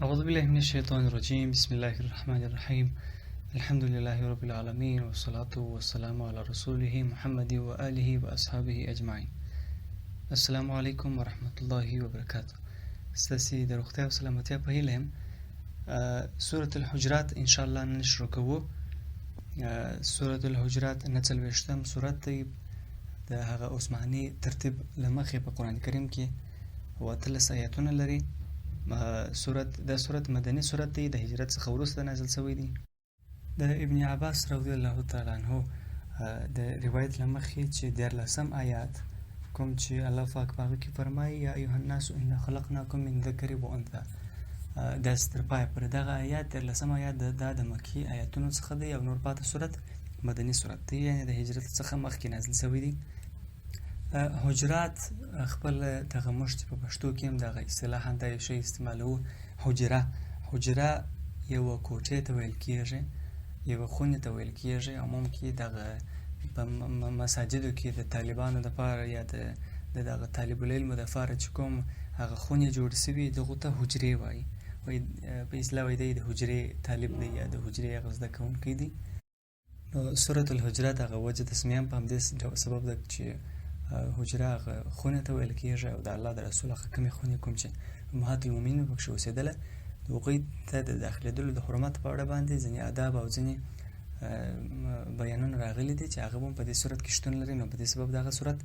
أعوذ بالله من الشيطان الرجيم. بسم الله الرحمن الرحيم. الحمد لله رب العالمين والصلاة والسلام على رسوله محمد وآله وأصحابه أجمعين. السلام عليكم ورحمة الله وبركاته. ستاسي د روغتیا او سلامتیا په هیله یم. سورة الحجرات ان شاء الله نن شروع کوو. سورة الحجرات 49م سورت دی. د هغه عثماني ترتیب له مخې په قرآن کریم کې 13 آیاتونه لري. دا سورت مدني سورت دی، د هجرت څخه وروسته نازل شوی دی. د ابن عباس رضی الله تعالی عنه د روایت له مخې چې 14 آیات کوم چې الله پاک په هغه کې فرمایي یا ایها الناس انا خلقناکم من ذکر و انثى، دا ستر پای پر دغه آیات 14 آیات د مکی آیاتونو څخه دی او نور پاتې سورت مدني سورت دی، یعنی د هجرت څخه مخکې نازل شوی دی. حجرات خپل دغه موږ چې په پښتو کې هم دغه اصطلاحا دا شی استعمالوو. حجره یو کوټې ته ویل کېږي، یو خونې ته ویل کېږي. عموم کې دغه په مساجدو کې د طالبانو دپاره یا د دغه طالب العلمو دپاره چې کوم هغه خونې جوړې شوي دغو ته حجرې وایي. په اصطلاح وایي دی د حجرې طالب دی یا د حجرې هغه زده کوونکی دی. نو سورة الحجرات هغه وجه تسمیه هم په همدې سبب ده چې حجره هغه خونې ته ویل کېږي او د الله د رسول هغه کومې خونې کوم چې امهات المؤمنین پکښې اوسېدله، د هغوی ته د داخلېدلو د حرمت په اړه باندې ځینې آداب او ځینې بیانونه راغلي دي چې هغه هم په دې صورت کې شتون لري. نو په دې سبب دغه صورت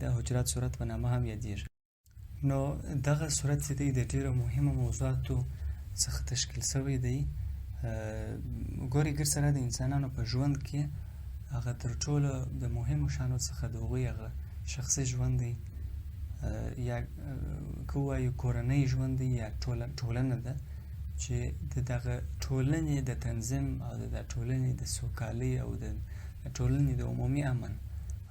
د حجرات صورت په نامه هم یادېږي. نو دغه صورت چې دی د ډېرو مهمو موضوعاتو څخه تشکیل شوی دی. ګورې ګر سره د انسانانو په ژوند کې هغه تر ټولو د مهمو شیانو څخه د هغوی هغه شخصي ژوند دی، یا که ووایو کورنۍ ژوند دی، یا ټولنه ده چې د دغه ټولنې د تنظیم او د ټولنې د سوکالۍ او د ټولنې د عمومي امن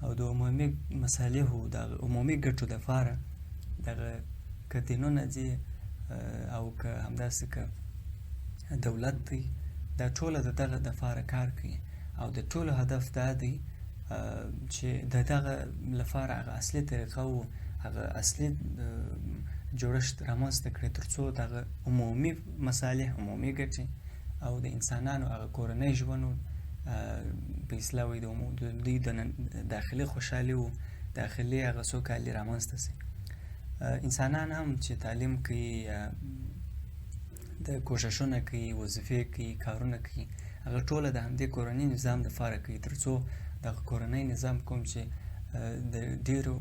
او د عمومي مصالحو د عمومي ګټو دپاره دغه که دینونه دي او که همداسې که دولت دی، دا ټوله د دغه دپاره کار کوي او د ټولو هدف دا دی چې د دغه لپاره هغه اصلي طریقه او هغه اصلي جوړښت رامنځته کړي تر څو دغه عمومي مصالح، عمومي ګټې او د انسانانو هغه کورنۍ ژوند په اصطلاح وایي د دوی د داخلي خوشحالي او داخلي هغه سوکالي رامنځته شي. انسانان هم چې تعلیم کوي، د کوښښونه کوي، وظیفې کوي، کارونه کوي، هغه ټوله د همدې کورنۍ نظام دپاره کوي تر څو دغه کورنۍ نظام کوم چې د ډېرو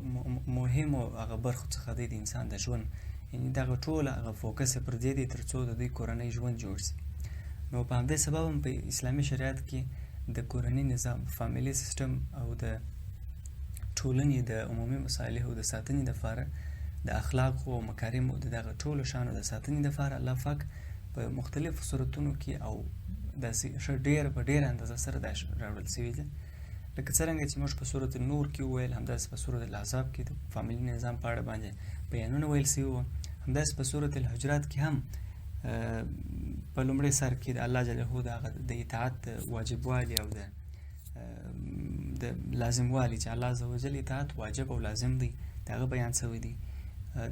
مهمو هغه برخو څخه دی د انسان د ژوند، یعنې دغه ټوله هغه فوکس یې پر دې دی تر څو د دوی کورنۍ ژوند جوړ شي. نو په همدې سبب هم په اسلامي شریعت کې د کورنۍ نظام، فامیلي سیسټم او د ټولنې د عمومي مصالحو د ساتنې دپاره د اخلاقو او مکارمو د دغه ټولو شیانو د ساتنې دپاره الله پاک په مختلفو صورتونو کې او داسې ښه په ډېره اندازه سره دا راوړل شوي دي. لکه څرنګه چې موږ په سورة النور کې وویل، همداسې په سورة الاحزاب کې د فامیلي نظام په اړه باندې بیانونه ویل شوي وو. همداسې په سورة الحجرات کې هم په لومړي سر کې د الله جل جلاله د اطاعت واجبوالي او د لازموالي چې الله عز وجل اطاعت واجب او لازم دی د هغه بیان شوی دی.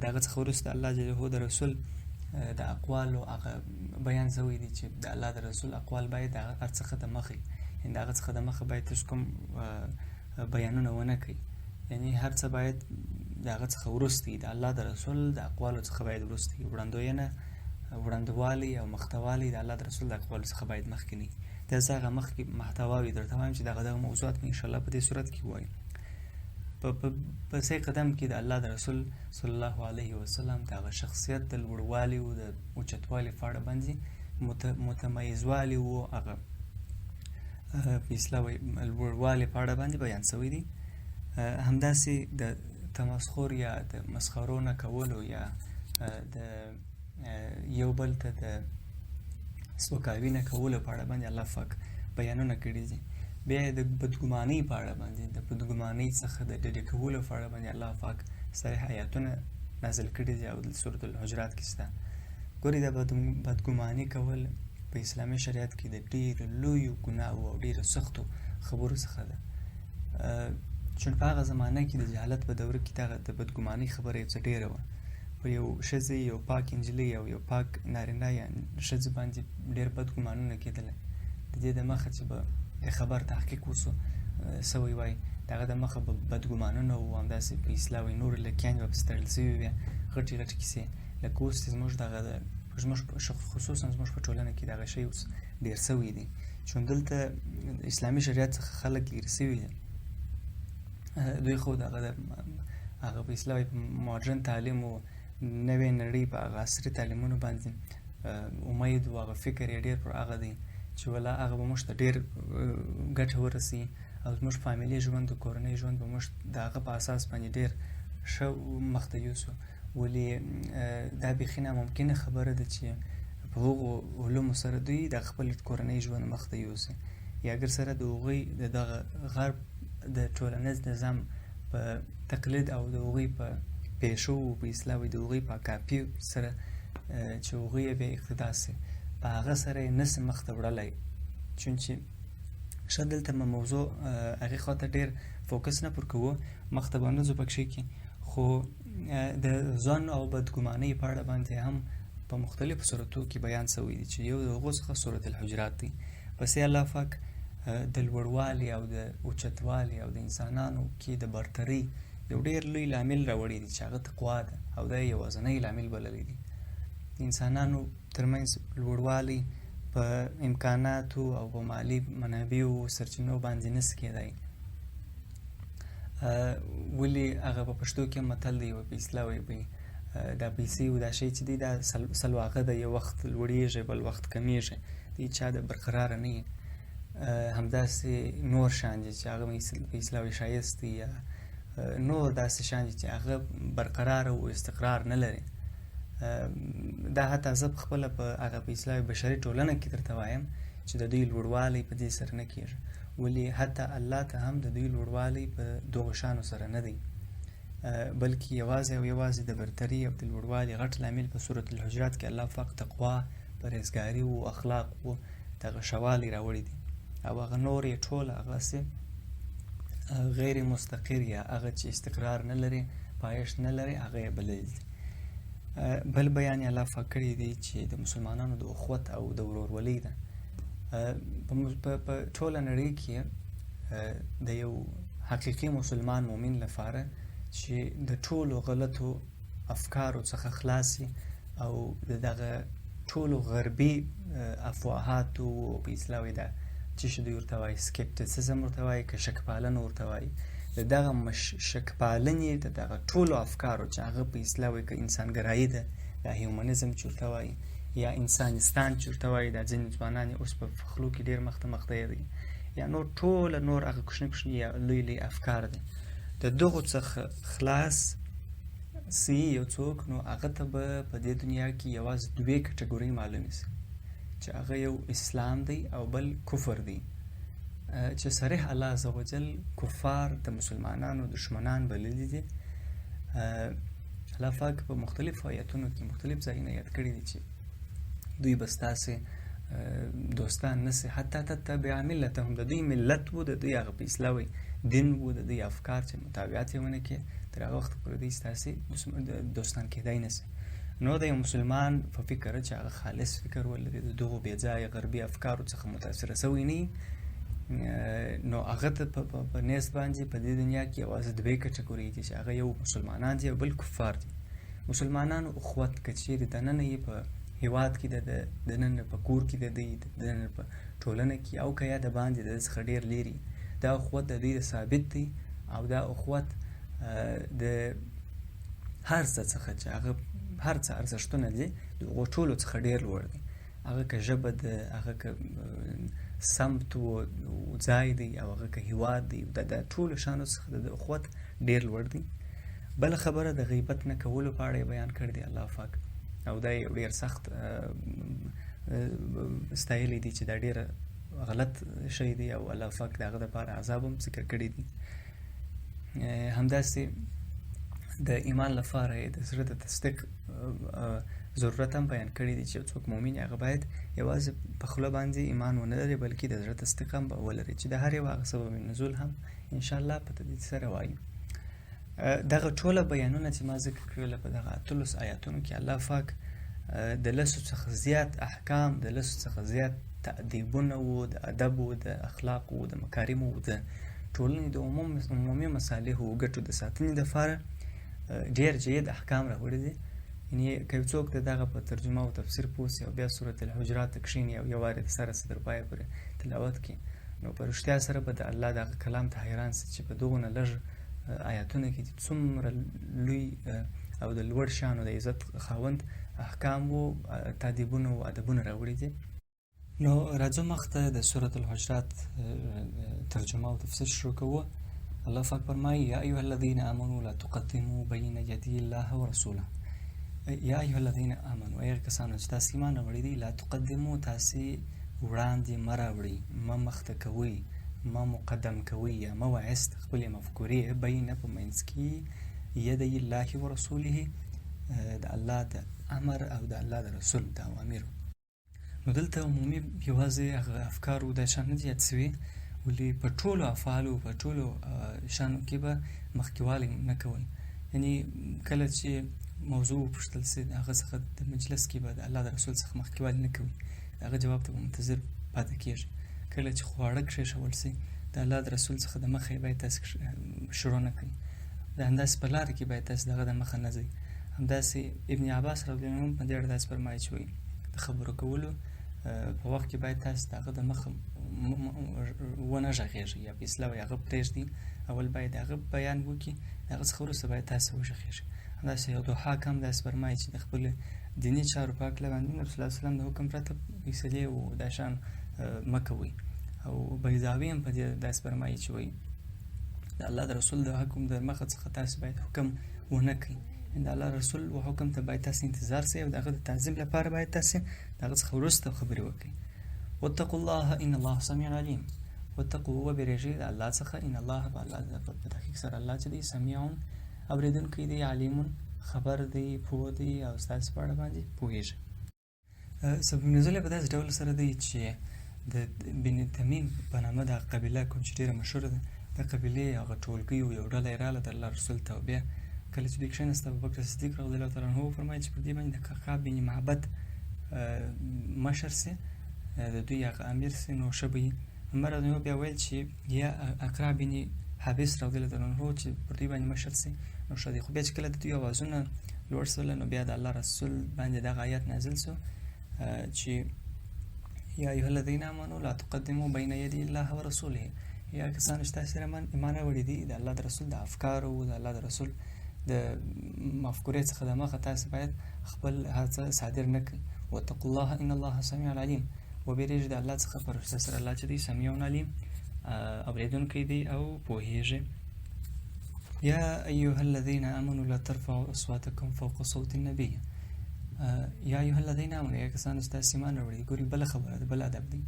د هغه څخه وروسته الله جل جلاله د رسول د اقوالو هغه بیان شوی دی چې د الله د رسول اقوال باید د هغه څخه د مخې، یعنې د هغه څخه د مخه باید هېڅ کوم بیانونه ونه کوي، یعنې هر څه باید د هغه څخه وروسته د الله د رسول د اقوالو څخه باید وروسته وړاندوینه، وړاندوالی او محتوالی د الله د رسول د اقوالو څخه باید مخکې نه وي. دا زه هغه مخکې محتواوې درته وایم چې دغه موضوعات مې انشاءالله په دې صورت کې ووایم. په سې قدم کې د الله د رسول صلی الله علیه وسلم د هغه شخصیت د لوړوالي او د اوچتوالي په اړه باندې متمیزوالي او هغه په اصطلاح وایي لوړوالي په اړه باندې بیان شوی دی. همداسې د تمسخر یا د مسخرو نه کولو یا د یو بل ته د سپکاوي نه کولو په اړه باندې الله پاک بیانونه کړي دي. بیا د بدګمانۍ په اړه باندې د بدګمانۍ څخه د ډډې کولو په اړه باندې الله پاک صریح آیاتونه نازل کړي دي او د سورة الحجرات کې شته. ګورې د بدګماني کول په اسلامي شریعت کې د ډېرو لویو ګناهو او ډېرو سختو خبرو څخه ده. چون په هغه زمانه کې د جهالت په دوره کې دغه د بدګمانۍ خبره یو څه ډېره وه. په یو ښځې، یو پاک نجلۍ او یو پاک نارینه یا ښځې باندې ډېر بد ګمانونه کېدلی. د دې د مخه چې به د خبر تحقیق وسو سوی وای، د هغه د مخه به بدګمانونه وو، همداسې په اصلاح وایي نورې لکیانې به پسې تړل سوي وې، غټې غټې کیسې. لکه اوس چې زموږ دغه خصوصا زموږ په ټولنه کې دغه شی اوس ډېر سوی دی، چې دلته اسلامي شریعت څخه خلک لرې سوي دي. دوی خو هغه په اصلاح وایي په ماډرن تعلیم و نوې نړۍ په هغه عصري تعلیمونو باندې امید و، هغه فکر یې ډېر پر هغه دی چې ولا هغه به موږ ته ډېر ګټه ورسوي او زموږ فامیلي ژوند او کورنۍ ژوند به موږ د هغه په اساس باندې ډېر ښه مخته یوسو. ولې دا بیخي ناممکنه خبره ده چې په هغو علومو سره دوی د خپل کورنۍ ژوند مخته یوسي، یا اگر سره د هغوی د دغه غرب د ټولنیز نظام په تقلید او د هغوی په پیشو او په اصلاح وایي د هغوی په کاپي سره چې هغوی یې بیا اقتدا سي، په هغه سره یې نسي مخته وړلی. چونچې ښه دلته موضوع هغې خوا ته ډېر فوکس نه پر کوو، مخته به نه ځو پکښې کې، خو د ځان او بدګمانۍ په اړه باندې هم په مختلفو صورتو کې بیان سوی دی، چې یو د هغو څخه سورة الحجرات دی. پسې الله پاک د لوړوالي او د اوچتوالي او د انسانانو کې د برترۍ یو ډېر لوی لامل راوړی دی چې هغه تقوا ده، او دا یې یوازینی لامل بللی دی. د انسانانو ترمنځ لوړوالی په امکاناتو او په مالي منابعو سرچینو باندې نس کېدی. ولې هغه په پښتو کې متل دی، په اصلاح وایي دا پیسې او دا شی چې دی دا سلواغه ده، یو وخت لوړېږي بل وخت کمیږي، د هېچا د برقراره نه وي. همداسې نور شیان دي چې هغه په اصلاح وایي ښایست دی، یا نور داسې شیان دي چې هغه برقراره او استقرار نه لري. دا حتی زه پخپله په هغه په اصلاح بشري ټولنه کې درته وایم چې د دوی لوړوالی په دې سره نه کېږي، ولې حتی الله ته هم د دوی لوړوالی په دغو شیانو سره نه دی، بلکې یوازې او یوازې د برتري او د لوړوالي غټ لامل په سورة الحجرات کې الله پاک تقوا، پرهیزګاري او اخلاق او دغه ښه والی راوړي دي، او هغه نور یې ټول هغسې غیر مستقر یا هغه چې استقرار نه لري، پایښت نه لري، هغه یې بللي دي. بل بیان یې الله پاک کړی دی چې د مسلمانانو د اخوت او د ورورولۍ ده. په ټوله نړۍ کې د یو حقیقي مسلمان مؤمن لپاره چې د ټولو غلطو افکارو څخه خلاصي او د دغه ټولو غربي افواهاتو په اصلاح وایي دا چې دوی ورته وایي سکپټیسزم ورته وایي که شکپالنه ورته وایي، د دغه شکپالنې د دغه ټولو افکارو چې هغه په اصلاح وایي که انسانګرایي ده، دا هیومنزم چې ورته وایي، یا انسانستان چې ورته وایي، دا ځینې ځوانان یې اوس په پخلو کې ډېر مخته دی، یا نور ټوله نور هغه کوچني کوچني یا لوی لوی افکار دي. د دغو څخه خلاص سي یو څوک، نو هغه ته به په دې دنیا کې یوازې دوې کټګورۍ معلومې سي، چې هغه یو اسلام دی او بل کفر دی، چې صریح الله عز وجل کفار د مسلمانانو دشمنان بللي دي. الله پاک په مختلفو آیاتونو کې مختلف ځایونه یاد کړي دي چې دوی به ستاسې دوستان نسي، حتی تتبع ملتهم، د دوی ملت و، د دوی هغه په اصلاح وایي دین و، د دوی افکار چې مطابقت یې ونه کړي تر هغه وخته پورې دوی ستاسې دوستان کېدی نسي. نو د یو مسلمان په فکر چې هغه خالص فکر ولري، د دغو بې ځایه غربي افکارو څخه متاثره سوی نه وي، نو هغه ته په نیست باندې په دې دنیا کې یوازې دوې کټګورۍ دي چې هغه یو مسلمانان دي او بل کفار دي. مسلمانانو اخوت که چیرې دننه یې په هیواد کې دننه په کور کې دننه په ټولنه کې، او که یا د باندې د څخه ډېر لري، دا اخوت د دوی ثابت دی، او دا اخوت د هر څه څخه چې هغه هر څه ارزښتونه دي د هغو ټولو څخه ډېر لوړ دی. هغه که ژبه ده، هغه که سمت و ځای دی، او هغه که هیواد دی، د ټولو شیانو څخه د اخوت ډېر لوړ دی. بله خبره د غیبت نه کولو په اړه یې بیان کړی دی الله پاک، او دا یو ډېر سخت ستایلی دی چې دا ډېر غلط شی دی، او الله پاک د هغه دپاره عذاب هم ذکر کړی دی. همداسې د ایمان لپاره یې د زړه د تصدیق ضرورت هم بیان کړی دی چې څوک مؤمن هغه باید یوازې په خوله باندې ایمان ونه لري، بلکې د زړه تصدیق هم ولري، چې د هر یو هغه سبب نزول هم انشاءالله په تدریج سره وایو. دغه ټوله بیانونه چې ما ذکر کړل په دغه 18 آیاتونو کې الله پاک د لسو څخه زیات احکام، د لسو څخه زیات تأدیبونه و، د ادب و، د اخلاق و، د مکارم و، د ټولنې د عمومي مصالحو و ګټو د ساتنې دپاره ډېر جید احکام راوړي دي. یعنې که یو څوک د دغه په ترجمه او تفسیر پوه سي او بیا سورة الحجرات ته کښېني او یو وارې د سره څه تر پایه پورې تلاوت کړي، نو په رښتیا سره به د الله دغه کلام ته حیران سي چې په دغونه لږ آیاتونه کې څومره لوی او د لوړ شان او د عزت خاوند احکام و، تادیبونه و، ادبونه راوړي دي. نو راځو مخته د سورة الحجرات ترجمه او تفسیر شروع کوو. الله پاک فرمایي: یا ایها الذین آمنوا لا تقدموا بین یدی الله ورسوله. یا ایها الذین آمنوا، ای کسانو چې تاسې ایمان راوړی دی، لا تقدموا، تاسې وړاندې مه راوړئ، مه مخته کوئ، مه مقدم کوئ یا مه وایست خپلې مفکورې بینه په منځ کې یدی الله ورسوله، د الله د امر او د الله د رسول د اوامرو. نو دلته عمومي یوازې هغه افکار و دا شان نه دي یاد سوي، ولې په ټولو افعالو په ټولو شانو کې به مخکېوالی نه کوئ. یعنې کله چې موضوع وپوښتل سي د هغه څخه د مجلس کې به د الله د رسول څخه مخکېوالی نه کوئ، د هغه جواب ته به منتظر پاتې کېږي. کله چې خواړه کښېښول سي د الله د رسول څخه د مخه یې باید تاسې شروع نه کړئ، د همداسې په لاره کې باید تاسې د هغه د مخه نه ځئ. همداسې ابن عباس رضی الله عنه په دې اړه داسې فرمایي چې وایي د خبرو کولو په وخت کې باید تاسې د هغه د مخه ونه غږېږئ یا په اصطلاح وایي هغه پرېږدئ، اول باید د هغه بیان وکړي، د هغه څخه وروسته باید تاسې وغږېږئ. همداسې یو ضحاک هم داسې فرمایي چې د خپلو دیني چارو په هکله باندې نبي صلی الله علیه وسلم د حکم پرته فیصلې و دا شیان مه کوئ. او بیضاوي هم په دې داسې فرمایي چې وایي د الله د رسول د حکم د مخه څخه تاسې باید حکم ونه کړئ، د الله رسول و حکم ته باید تاسې انتظار سئ او د هغه د تعظیم لپاره باید تاسې د هغه څخه وروسته خبرې وکړئ. واتقوا الله ان الله سمیع علیم، واتقوا وبېرېږئ د الله څخه، ان الله په تحقیق سره الله چې دی سمیع اورېدونکی دی، علیم خبر دی، پوه دی او ستاسې په اړه باندې پوهېږي. سبب نزول په داسې ډول سره دی چې د بن تمیم په نامه د قبیله کوم چې ډېره مشهوره ده، د قبیلې هغه ټولګۍ و یو ډله یې راغله د الله رسول ته، او بیا کله چې دوی کښېناسته ابوبکر صدیق رضی الله تعالی عنه وفرمایل چې پر دې باندې د کعب بن معبد مشر سي، د دوی هغه امیر سي، نو ښه به وي. عمر رضی الله بیا ویل چې یا اقرا بن حابس رضی الله تعالی عنه چې پر دوی باندې مشر سي نو ښه دی. خو بیا چې کله د دوی اوازونه لوړ سول نو بیا د الله رسول باندې دغه آیات نازل سو چې یا ایها الذین آمنوا لا تقدموا بین یدی الله ورسوله، یا کسانو چې تاسې ایمان راوړي دي د الله د رسول د افکارو د الله د رسول د مفکورې څخه د مخه تاسې باید خپل هر څه صادر نه کړئ. واتقوا الله ان الله سمیع علیم، وبېرېږئ د الله څخه په رښتیا سره الله چې دی سمیع علیم اورېدونکی دی او پوهېږي. یا ایها الذین آمنوا لا ترفعوا اصواتکم فوق صوت النبی، یا ایها الذین آمنوا، یا کسانو چې تاسې ایمان راوړي، ګورئ بله خبره ده، بل ادب دی.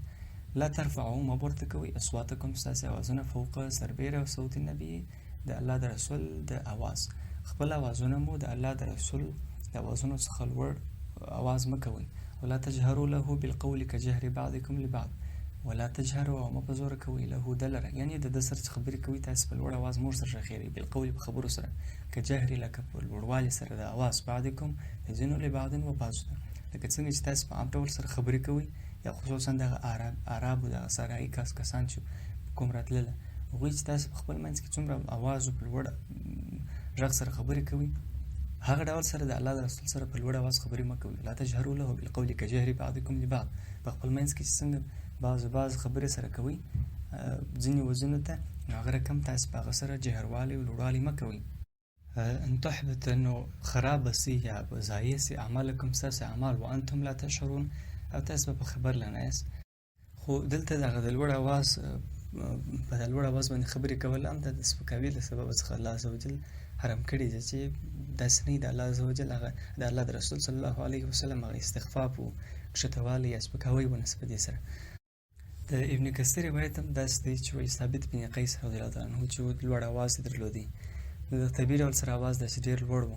لا ترفعوا مه پورته کوئ اصواتکم ستاسې اوازونه فوق سربیره صوت النبی، د الله د رسول د اواز، خپل اوازونه مو د الله د رسول د اوازونو څخه لوړ اواز مه کوئ. ولا تجهروا له بالقول كجهر بعضكم لبعض، ولا تجهروا او مه په زوره کوئ له د لره، یعنې د ده سره چې خبرې کوئ تاسې په لوړ اواز مور سره غږېږئ، بالقول په خبرو سره، کجهر لکه په لوړوالي سره د اواز، بعضکم د ځینو لبعض و بعضو ته، لکه څنګه چې تاسې په عام ډول سره خبرې کوئ، یا خصوصا دغه عربو دغه صحرایي کسان چې کوم راتلله هغوی چې تاسې په خپل منځ کې څومره اواز په لوړ غږ سره خبرې کوئ، هغه ډول سره د الله د رسول سره په لوړ اواز خبرې مه کوئ. لا تجهروا له بالقول كجهر بعضکم لبعض، په خپل منځ کې چې څنګه بعض خبرې سره کوئ ځینې و ځینو ته، نو هغه رقم تاسې په هغه سره جهروالی او لوړوالی مه کوئ. ان تحبط، نو خراب به سي یا به ضایع سي اعمالکم ستاسې اعمال، وانتم لا تشعرون، او تاسې به په خبر لا نه یاست. خو دلته دغه د لوړ اواز په د لوړ اواز باندې خبرې کول هم د سپکاوي له سببه څخه الله عز وجل حرام کړي دي، چې داسې نه وي د الله عز وجل هغه د الله د رسول صلی الله علیه وسلم هغه استخفاف و کښتوالی یا سپکاوی ونسي په دې سره. د ابن کثیر روایت هم داسې دی چې وایي ثابت بن قیس رضی الله تعالی عنه چې لوړ اواز یې درلودی، د طبیعي ډول سره اواز داسې ډېر لوړ و.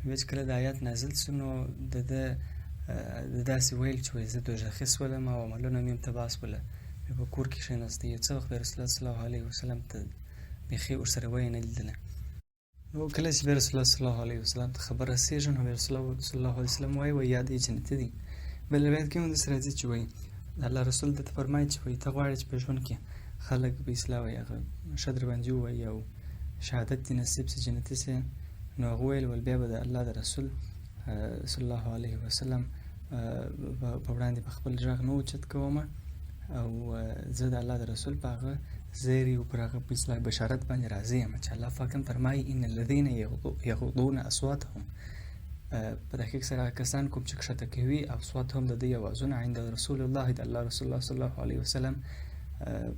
بیا چې کله د آیات نازل سو نو د داسې ویل چې وایي زه دوژخي سولم او عملونه مې هم تباه سوله، بیا په کور کې کښېناستی، یو څه وخت بیا رسول الله صلی الله علیه وسلم ته بیخي ورسره ویې نه لیدله. نو کله چې رسول الله صلی الله علیه وسلم ته خبر رسېږي نو رسول الله صلی الله علیه وسلم وایي یا دی جنتي دي. بل روایت کې هم داسې راځي چې وایي الله رسول درته فرمایي چې وایي ته غواړې چې په ژوند کې خلک په اصلاح وایي هغه ښه در باندې ووایي او شهادت دې نصیب سي جنتي سي. نو هغه ویل ول بیا به د الله د رسول صلی الله علیه وسلم په وړاندې په خپل غږ نه اوچت کوم او زه د الله د رسول په هغه زیری او پر هغه په اصلاح بشارت باندې راضي یم چې الله پاک هم فرمایي ان الذين یغضون اصواتهم په تحقیق سره کسان کوم چې کښته کوي اصواتهم د دې اوازونه عند رسول الله د الله رسول الله صلی الله علیه وسلم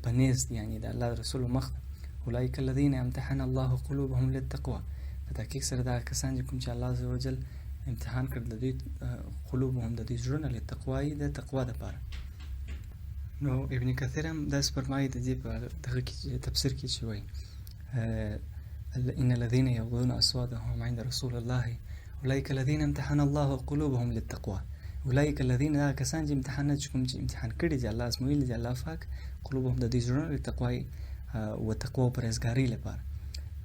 په نزد یعنی د الله رسول مخ اولئک الذين امتحن الله قلوبهم للتقوى په تحقیق سره دا کسان چې کوم چې الله عز وجل امتحان کړ د دوی قلوبهم د دوی زړونه لتقوا د تقوا لپاره. نو ابن کثیر هم داس فرمایي د دې په دغه کې تفسیر کې چې وایي ان الذين يغضون اصواتهم عند رسول الله اولئک الذين امتحن الله قلوبهم للتقوى. اولئک الذين کسان چې امتحان کوم چې امتحان کړي دي الله اسماعیل دي الله پاک قلوبهم د دوی زړونه لتقوا او تقوا پرهیزګارۍ لپاره.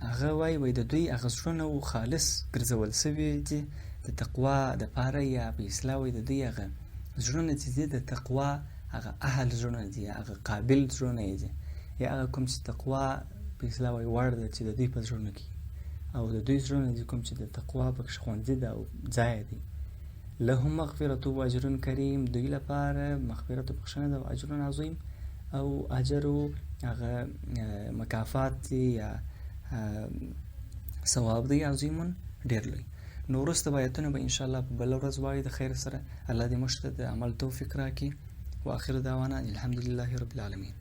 هغه وایي د دوی هغه زړونه خالص ګرځول سوي دي د تقوا د پاره یا په اصلاح وایي د دوی هغه زړونه چې دي د تقوا هغه اهل زړونه دي هغه قابل زړونه دي یا هغه کوم چې تقوا په اصلاح وایي وړ ده چې د دوی په زړونو کې او د دوی زړونه دي کوم چې د تقوا پکې ښوونځي ده او ځای دی. لهم مغفرة و اجر کریم دوی لپاره مغفرت و بخښنه ده او اجر عظیم او اجر هغه مکافات دي یا ثواب دی عظیم ډیر لوی. نو وروسته به آیتونه به انشاءالله په بله ورځ وایي د خیر سره. الله دې موږ ته د عمل توفیق راکړي. واخر دعوانا الحمد لله رب العالمین.